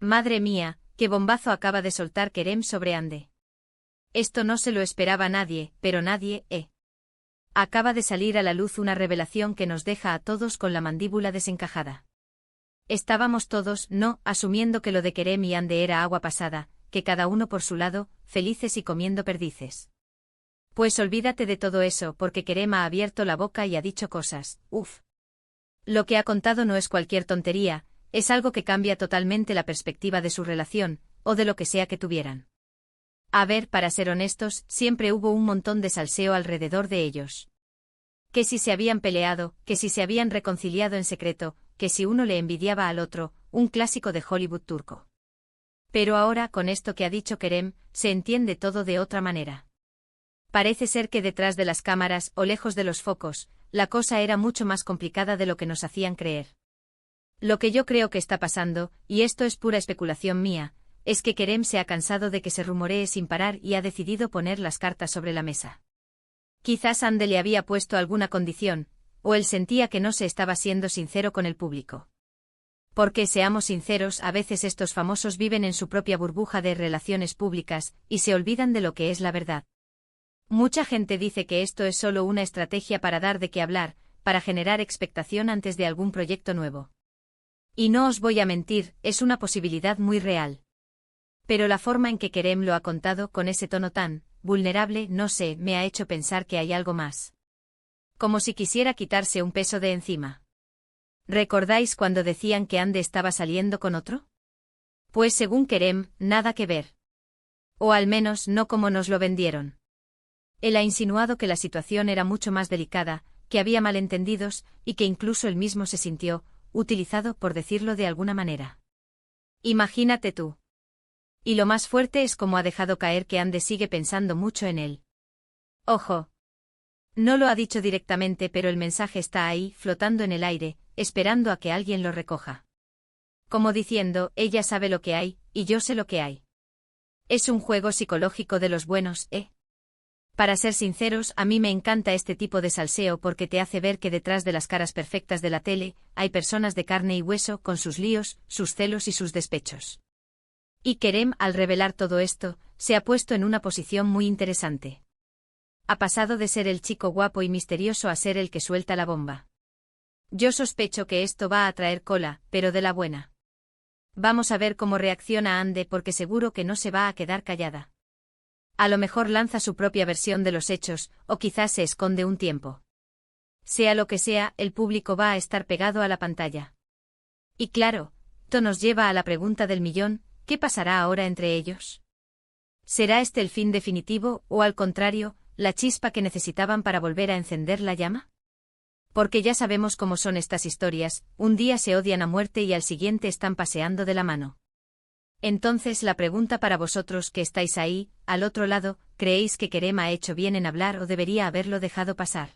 Madre mía, qué bombazo acaba de soltar Kerem sobre Ande. Esto no se lo esperaba nadie, pero nadie, Acaba de salir a la luz una revelación que nos deja a todos con la mandíbula desencajada. Estábamos todos, asumiendo que lo de Kerem y Ande era agua pasada, que cada uno por su lado, felices y comiendo perdices. Pues olvídate de todo eso porque Kerem ha abierto la boca y ha dicho cosas, Lo que ha contado no es cualquier tontería, es algo que cambia totalmente la perspectiva de su relación, o de lo que sea que tuvieran. A ver, para ser honestos, siempre hubo un montón de salseo alrededor de ellos. Que si se habían peleado, que si se habían reconciliado en secreto, que si uno le envidiaba al otro, un clásico de Hollywood turco. Pero ahora, con esto que ha dicho Kerem, se entiende todo de otra manera. Parece ser que detrás de las cámaras, o lejos de los focos, la cosa era mucho más complicada de lo que nos hacían creer. Lo que yo creo que está pasando, y esto es pura especulación mía, es que Kerem se ha cansado de que se rumoree sin parar y ha decidido poner las cartas sobre la mesa. Quizás Ande le había puesto alguna condición, o él sentía que no se estaba siendo sincero con el público. Porque, seamos sinceros, a veces estos famosos viven en su propia burbuja de relaciones públicas, y se olvidan de lo que es la verdad. Mucha gente dice que esto es solo una estrategia para dar de qué hablar, para generar expectación antes de algún proyecto nuevo. Y no os voy a mentir, es una posibilidad muy real. Pero la forma en que Kerem lo ha contado con ese tono tan vulnerable, no sé, me ha hecho pensar que hay algo más. Como si quisiera quitarse un peso de encima. ¿Recordáis cuando decían que Ande estaba saliendo con otro? Pues según Kerem, nada que ver. O al menos no como nos lo vendieron. Él ha insinuado que la situación era mucho más delicada, que había malentendidos, y que incluso él mismo se sintió utilizado, por decirlo de alguna manera. Imagínate tú. Y lo más fuerte es cómo ha dejado caer que Ande sigue pensando mucho en él. Ojo. No lo ha dicho directamente, pero el mensaje está ahí, flotando en el aire, esperando a que alguien lo recoja. Como diciendo, ella sabe lo que hay, y yo sé lo que hay. Es un juego psicológico de los buenos, Para ser sinceros, a mí me encanta este tipo de salseo porque te hace ver que detrás de las caras perfectas de la tele, hay personas de carne y hueso con sus líos, sus celos y sus despechos. Y Kerem, al revelar todo esto, se ha puesto en una posición muy interesante. Ha pasado de ser el chico guapo y misterioso a ser el que suelta la bomba. Yo sospecho que esto va a traer cola, pero de la buena. Vamos a ver cómo reacciona Ande porque seguro que no se va a quedar callada. A lo mejor lanza su propia versión de los hechos, o quizás se esconde un tiempo. Sea lo que sea, el público va a estar pegado a la pantalla. Y claro, esto nos lleva a la pregunta del millón, ¿qué pasará ahora entre ellos? ¿Será este el fin definitivo, o al contrario, la chispa que necesitaban para volver a encender la llama? Porque ya sabemos cómo son estas historias, un día se odian a muerte y al siguiente están paseando de la mano. Entonces la pregunta para vosotros que estáis ahí, al otro lado, ¿creéis que Kerem ha hecho bien en hablar o debería haberlo dejado pasar?